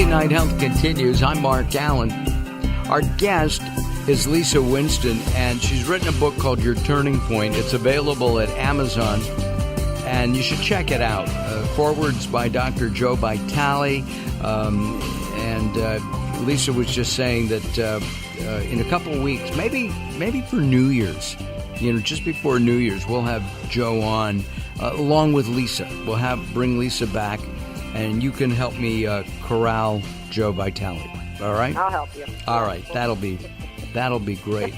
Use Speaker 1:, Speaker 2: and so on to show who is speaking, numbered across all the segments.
Speaker 1: Late Night Health continues. I'm Mark Alyn. Our guest is Lisa Winston, and she's written a book called Your Turning Point. It's available at Amazon, and you should check it out. Forwards by Dr. Joe Vitale, and Lisa was just saying that in a couple of weeks, maybe for New Year's, just before New Year's, we'll have Joe on along with Lisa. We'll bring Lisa back, and you can help me corral Joe Vitale. All right?
Speaker 2: I'll help you.
Speaker 1: All right. That'll be great.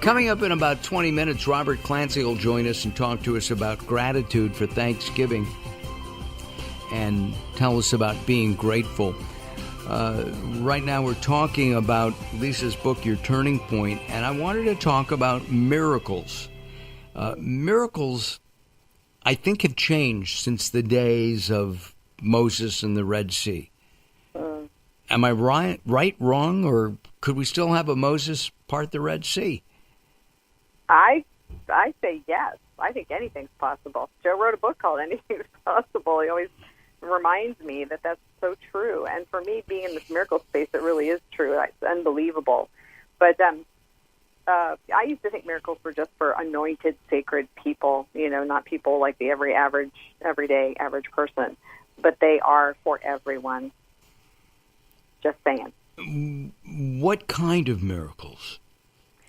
Speaker 1: Coming up in about 20 minutes, Robert Clancy will join us and talk to us about gratitude for Thanksgiving and tell us about being grateful. Right now we're talking about Lisa's book, Your Turning Point, and I wanted to talk about miracles. Miracles, I think, have changed since the days of Moses and the Red Sea. Am I right, wrong, or could we still have a Moses part the Red Sea?
Speaker 2: I say yes. I think anything's possible. Joe wrote a book called Anything's Possible. He always reminds me that that's so true. And for me, being in this miracle space, it really is true. It's unbelievable. But I used to think miracles were just for anointed, sacred people, not people like the everyday average person. But they are for everyone. Just saying.
Speaker 1: What kind of miracles?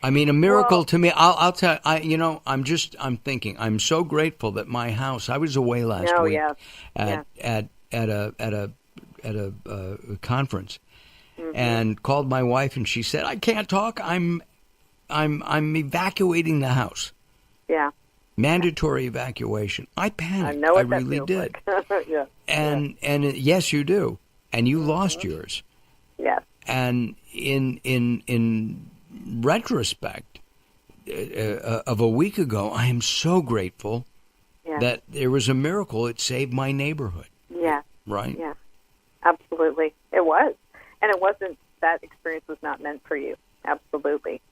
Speaker 1: I mean, a miracle to me, I'll tell you, I'm thinking, I'm so grateful that my house, I was away last week at a conference, and called my wife, and she said, I can't talk. I'm evacuating the house. Yeah. Mandatory evacuation. I panicked.
Speaker 2: I know what
Speaker 1: I really did.
Speaker 2: Like. Yeah.
Speaker 1: And yes, you do. And you lost yours.
Speaker 2: Yes.
Speaker 1: And in retrospect, of a week ago, I am so grateful that there was a miracle. It saved my neighborhood. Yeah. Right?
Speaker 2: Yeah. Absolutely. It was. And it wasn't, that experience was not meant for you. Absolutely.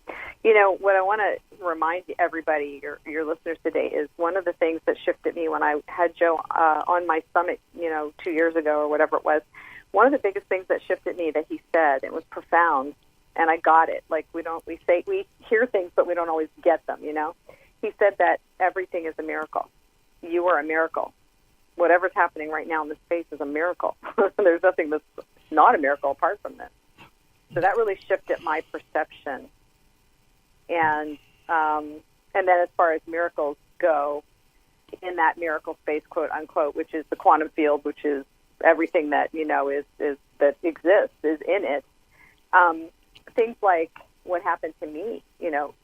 Speaker 2: What I want to remind everybody, your listeners today, is one of the things that shifted me when I had Joe on my summit, 2 years ago or whatever it was. One of the biggest things that shifted me that he said, it was profound, and I got it. Like we hear things, but we don't always get them, He said that everything is a miracle. You are a miracle. Whatever's happening right now in this space is a miracle. There's nothing that's not a miracle apart from this. So that really shifted my perception. And then as far as miracles go, in that miracle space, quote unquote, which is the quantum field, which is everything that is that exists is in it. Things like what happened to me,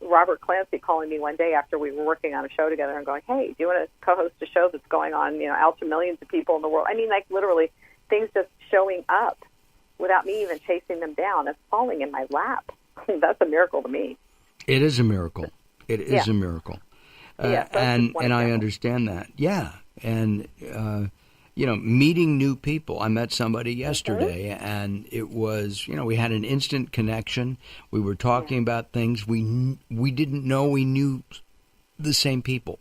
Speaker 2: Robert Clancy calling me one day after we were working on a show together and going, "Hey, do you want to co-host a show that's going on, out to millions of people in the world?" I mean, like literally things just showing up without me even chasing them down and falling in my lap. That's a miracle to me.
Speaker 1: It is a miracle. It is a miracle. And I understand that. Yeah. And, meeting new people. I met somebody yesterday, and it was, we had an instant connection. We were talking about things. We didn't know we knew the same people.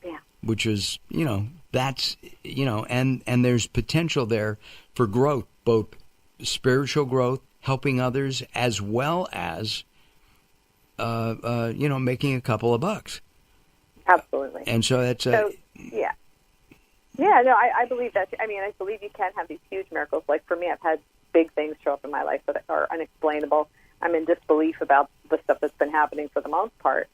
Speaker 1: Yeah. Which is, that's, and there's potential there for growth, both spiritual growth, helping others, as well as, making a couple of bucks.
Speaker 2: Absolutely.
Speaker 1: And so that's
Speaker 2: I believe that. I mean, I believe you can have these huge miracles. Like for me, I've had big things show up in my life that are unexplainable. I'm in disbelief about the stuff that's been happening for the most part.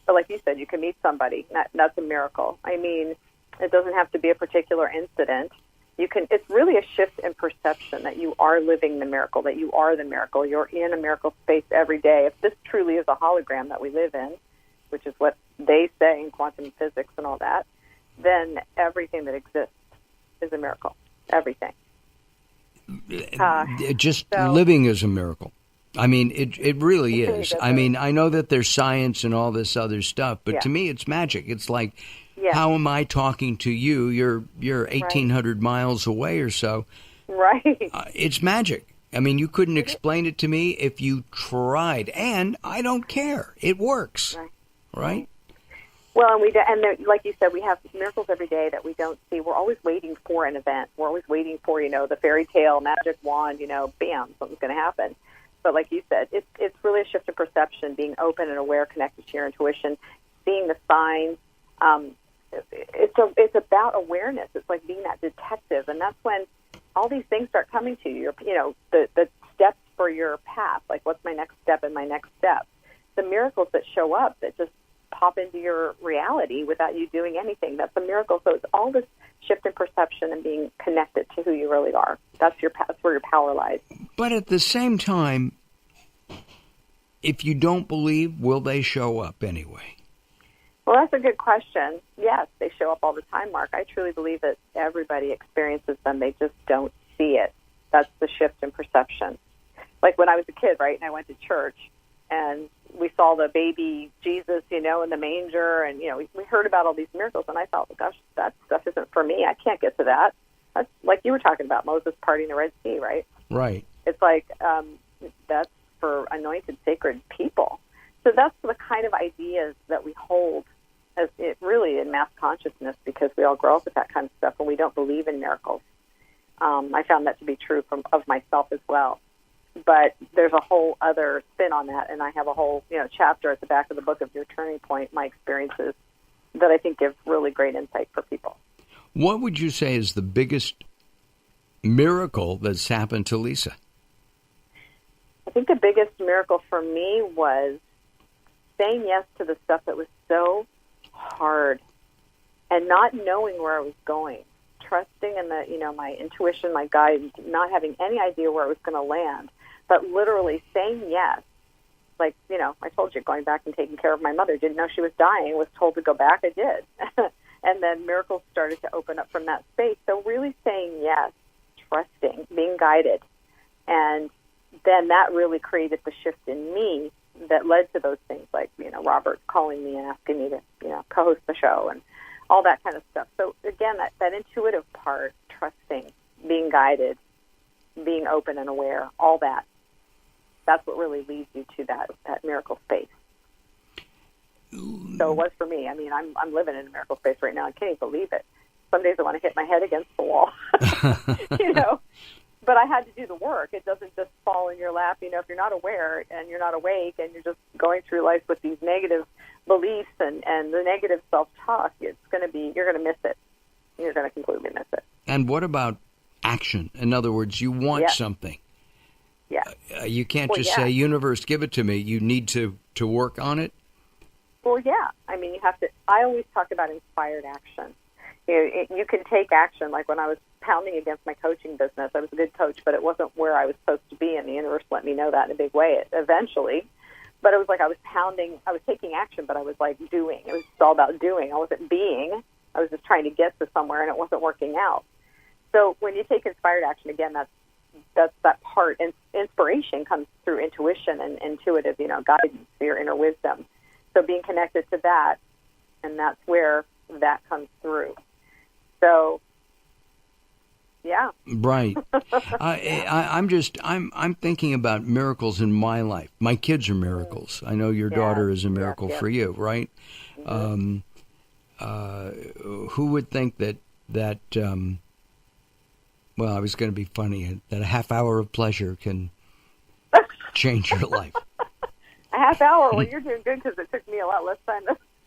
Speaker 2: But like you said, you can meet somebody. That's a miracle. I mean, it doesn't have to be a particular incident. It's really a shift in perception that you are living the miracle, that you are the miracle. You're in a miracle space every day. If this truly is a hologram that we live in, which is what they say in quantum physics and all that, then everything that exists is a miracle. Everything.
Speaker 1: Living is a miracle. I mean, it really is. I mean, I know that there's science and all this other stuff, but to me, it's magic. It's like, how am I talking to you? You're 1,800 miles away or so.
Speaker 2: Right.
Speaker 1: It's magic. I mean, you couldn't explain it to me if you tried, and I don't care. It works. Right?
Speaker 2: Well, like you said, we have miracles every day that we don't see. We're always waiting for an event. We're always waiting for, the fairy tale, magic wand, bam, something's going to happen. But like you said, it's really a shift in perception, being open and aware, connected to your intuition, seeing the signs. It's about awareness. It's like being that detective, and that's when all these things start coming to you. The steps for your path, like what's my next step and my next step. The miracles that show up that just pop into your reality without you doing anything. That's a miracle. So it's all this shift in perception and being connected to who you really are. That's where your power lies.
Speaker 1: But at the same time, if you don't believe, will they show up anyway?
Speaker 2: Well, that's a good question. Yes, they show up all the time, Mark. I truly believe that everybody experiences them. They just don't see it. That's the shift in perception. Like when I was a kid, right, and I went to church, and we saw the baby Jesus, in the manger, and, we heard about all these miracles, and I thought, well, gosh, that stuff isn't for me. I can't get to that. That's like you were talking about, Moses parting the Red Sea, right?
Speaker 1: Right.
Speaker 2: It's like that's for anointed, sacred people. So that's the kind of ideas that we hold as it really in mass consciousness, because we all grow up with that kind of stuff, and we don't believe in miracles. I found that to be true of myself as well. But there's a whole other spin on that, and I have a whole chapter at the back of the book of Your Turning Point, my experiences, that I think give really great insight for people.
Speaker 1: What would you say is the biggest miracle that's happened to Lisa?
Speaker 2: I think the biggest miracle for me was saying yes to the stuff that was so hard and not knowing where I was going, trusting in my intuition, my guidance, not having any idea where I was going to land, but literally saying yes. Like, I told you, going back and taking care of my mother, didn't know she was dying, was told to go back, I did. And then miracles started to open up from that space. So really saying yes, trusting, being guided. And then that really created the shift in me that led to those things like, Robert calling me and asking me to, co-host the show and all that kind of stuff. So again, that intuitive part, trusting, being guided, being open and aware, all that's what really leads you to that miracle space. So it was for me. I mean, I'm living in a miracle space right now. I can't even believe it. Some days I want to hit my head against the wall, But I had to do the work. It doesn't just fall in your lap. If you're not aware and you're not awake and you're just going through life with these negative beliefs and the negative self-talk, you're going to miss it. You're going to completely miss it.
Speaker 1: And what about action? In other words, you want something.
Speaker 2: Yeah.
Speaker 1: You can't just say, universe, give it to me. You need to work on it.
Speaker 2: Well, yeah. I mean, you have to. I always talk about inspired action. You can take action. Like when I was pounding against my coaching business, I was a good coach, but it wasn't where I was supposed to be, and the universe let me know that in a big way eventually. But it was like I was taking action, but I was like doing. It was all about doing. I wasn't being. I was just trying to get to somewhere, and it wasn't working out. So when you take inspired action, again, that's that part. And inspiration comes through intuition and intuitive, guidance, your inner wisdom. So being connected to that, and that's where that comes through. So, yeah.
Speaker 1: Right. I'm thinking about miracles in my life. My kids are miracles. I know your daughter is a miracle for you, right? Mm-hmm. Who would think that well, I was going to be funny, that a half hour of pleasure can change your life.
Speaker 2: A half hour? Well, you're doing good because it took me a lot less time.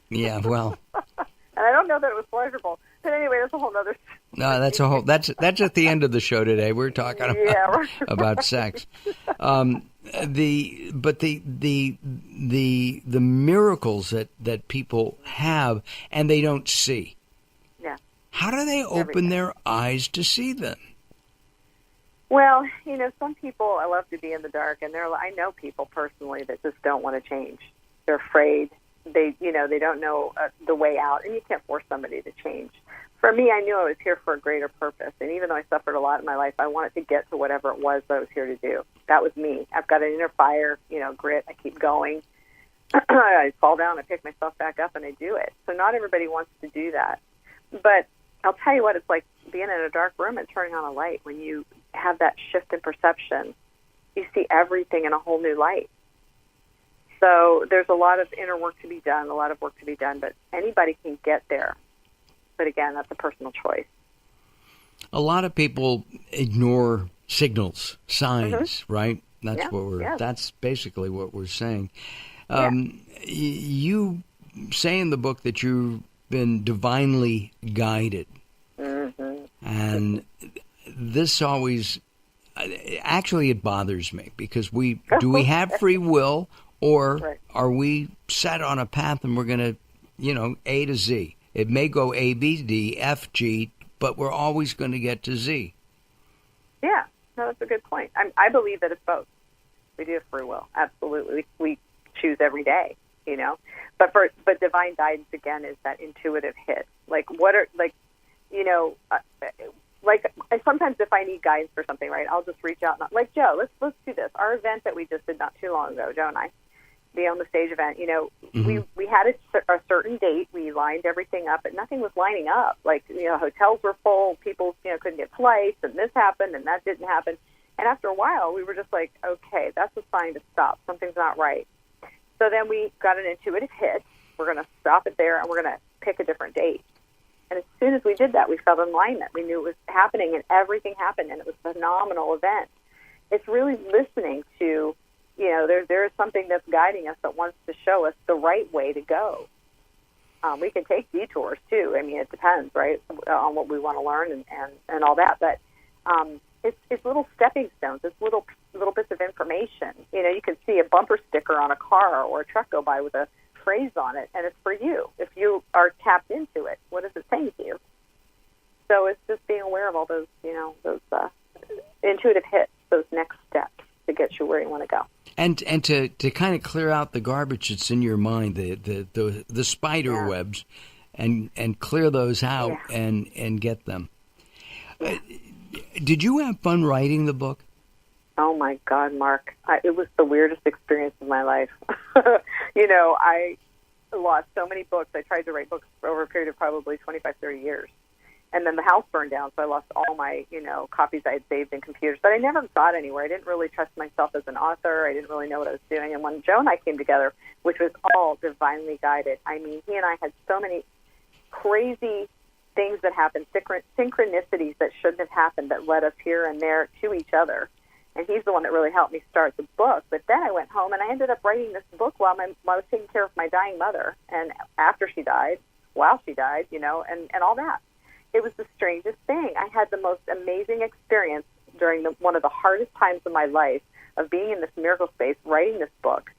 Speaker 1: Yeah, well.
Speaker 2: And I don't know that it was pleasurable. But anyway, that's a whole other.
Speaker 1: No, that's at the end of the show today. We're talking about sex. The miracles that people have and they don't see.
Speaker 2: Yeah.
Speaker 1: How do they open their eyes to see them?
Speaker 2: Well, some people, I love to be in the dark, and I know people personally that just don't want to change. They're afraid. They don't know the way out, and you can't force somebody to change. For me, I knew I was here for a greater purpose, and even though I suffered a lot in my life, I wanted to get to whatever it was that I was here to do. That was me. I've got an inner fire, grit. I keep going. I fall down, I pick myself back up, and I do it. So not everybody wants to do that. But I'll tell you what, it's like being in a dark room and turning on a light. When you have that shift in perception, you see everything in a whole new light. So there's a lot of inner work to be done, but anybody can get there. But again, that's a personal choice.
Speaker 1: A lot of people ignore signals, signs, right? That's basically what we're saying. You say in the book that you've been divinely guided. And this always, actually it bothers me, because do we have free will, or are we set on a path and we're going to, A to Z? It may go A, B, D, F, G, but we're always going to get to Z. Yeah,
Speaker 2: no, that's a good point. I believe that it's both. We do have free will, absolutely. We choose every day, But divine guidance, again, is that intuitive hit. And sometimes if I need guidance for something, right, I'll just reach out. Like, Joe, let's do this. Our event that we just did not too long ago, Joe and I, the On the Stage event, we had a certain date. We lined everything up, but nothing was lining up. Hotels were full. People, couldn't get flights, and this happened, and that didn't happen. And after a while, we were just like, okay, that's a sign to stop. Something's not right. So then we got an intuitive hit. We're going to stop it there, and we're going to pick a different date. And as soon as we did that, we felt alignment. We knew it was happening, and everything happened, and it was a phenomenal event. It's really listening to, there is something that's guiding us that wants to show us the right way to go. We can take detours, too. I mean, it depends, right, on what we want to learn and all that. But it's little stepping stones. It's little bits of information. You can see a bumper sticker on a car or a truck go by with a phrase on it, and it's for you. If you are tapped into it, what is it saying to you? So it's just being aware of all those, those intuitive hits, those next steps to get you where you want to go.
Speaker 1: And to kind of clear out the garbage that's in your mind, the spider webs, and clear those out and get them. Did you have fun writing the book?
Speaker 2: Oh, my God, Mark. It was the weirdest experience of my life. I lost so many books. I tried to write books over a period of probably 25, 30 years. And then the house burned down, so I lost all my, copies I had saved in computers. But I never got anywhere. I didn't really trust myself as an author. I didn't really know what I was doing. And when Joe and I came together, which was all divinely guided, I mean, he and I had so many crazy things that happened, synchronicities that shouldn't have happened that led us here and there to each other. And he's the one that really helped me start the book. But then I went home, and I ended up writing this book while I was taking care of my dying mother, and after she died, while she died, and all that. It was the strangest thing. I had the most amazing experience during one of the hardest times of my life of being in this miracle space, writing this book,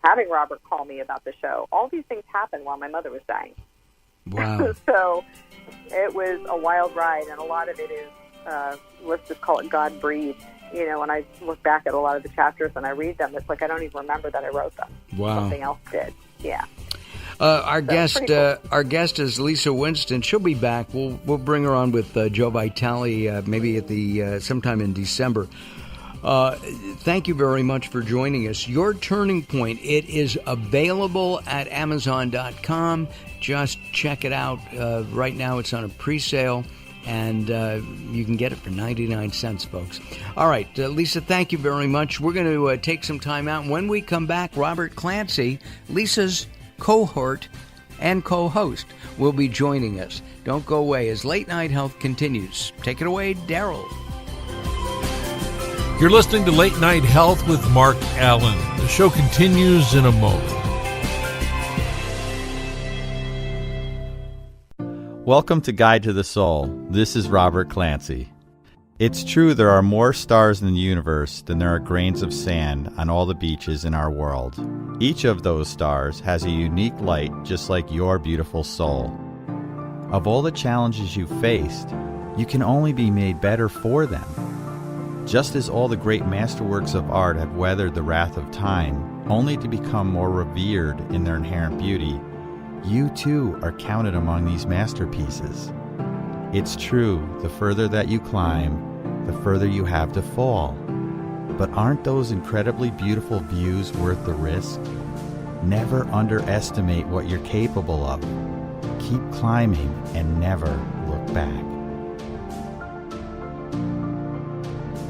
Speaker 2: having Robert call me about the show. All these things happened while my mother was dying.
Speaker 1: Wow.
Speaker 2: So it was a wild ride, and a lot of it is, let's just call it God-breathed. When I look back at a lot of the chapters and I read them, it's like I don't even remember that I wrote them.
Speaker 1: Wow.
Speaker 2: Something else did. Yeah.
Speaker 1: Our guest is Lisa Winston. She'll be back. We'll bring her on with Joe Vitale maybe at the sometime in December. Thank you very much for joining us. Your Turning Point, it is available at Amazon.com. Just check it out. Right now it's on a pre-sale, and you can get it for 99 cents, folks. All right, Lisa, thank you very much. We're going to take some time out. When we come back, Robert Clancy, Lisa's cohort and co-host, will be joining us. Don't go away as Late Night Health continues. Take it away, Daryl.
Speaker 3: You're listening to Late Night Health with Mark Alyn. The show continues in a moment.
Speaker 4: Welcome to Guide to the Soul. This is Robert Clancy. It's true there are more stars in the universe than there are grains of sand on all the beaches in our world. Each of those stars has a unique light just like your beautiful soul. Of all the challenges you've faced, you can only be made better for them. Just as all the great masterworks of art have weathered the wrath of time, only to become more revered in their inherent beauty, you too are counted among these masterpieces. It's true, the further that you climb, the further you have to fall. But aren't those incredibly beautiful views worth the risk? Never underestimate what you're capable of. Keep climbing and never look back.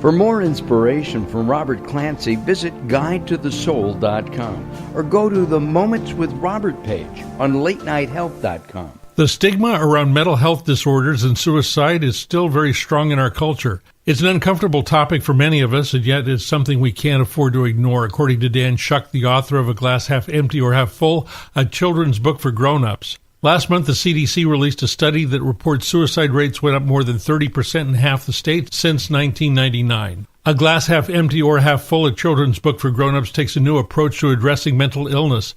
Speaker 1: For more inspiration from Robert Clancy, visit guidetothesoul.com or go to the Moments with Robert page on latenighthealth.com.
Speaker 3: The stigma around mental health disorders and suicide is still very strong in our culture. It's an uncomfortable topic for many of us, and yet it's something we can't afford to ignore, according to Dan Shuck, the author of A Glass Half Empty or Half Full, a children's book for grown-ups. Last month, the CDC released a study that reports suicide rates went up more than 30% in half the states since 1999. A Glass Half Empty or Half Full, a children's book for grown-ups, takes a new approach to addressing mental illness.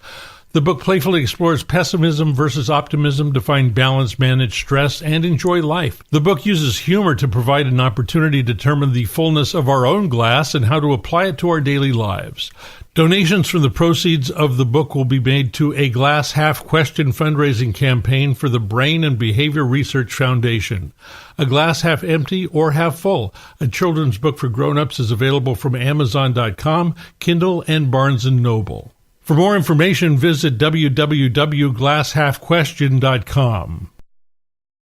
Speaker 3: The book playfully explores pessimism versus optimism to find balance, manage stress, and enjoy life. The book uses humor to provide an opportunity to determine the fullness of our own glass and how to apply it to our daily lives. Donations from the proceeds of the book will be made to a Glass Half Question fundraising campaign for the Brain and Behavior Research Foundation. A Glass Half Empty or Half Full, a children's book for grown-ups, is available from Amazon.com, Kindle, and Barnes & Noble. For more information, visit www.glasshalfquestion.com.